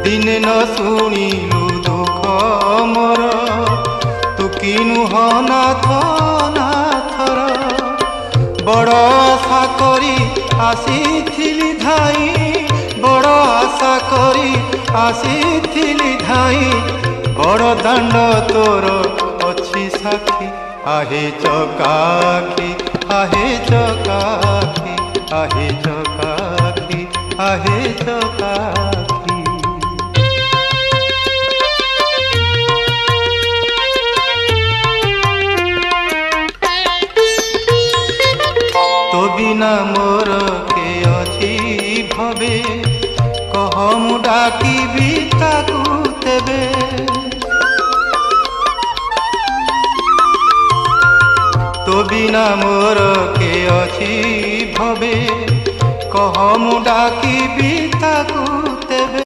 दिने न शुणिलु दुख मोर तू कि नुह नाथर बड़ आशा करी आसीथिली धाई बड़ आशा करी आसीथिली धाई बड़ दांड तोर अच्छी साखी आहे चकाखी आहे चकाखी आहे चकाखी आहे चकाखी। तो बिना मोर के अछि भवे कह मु डाकिबी ताकू तेबे तो बिना मोर के अछि भवे कह मु डाकिबी ताकू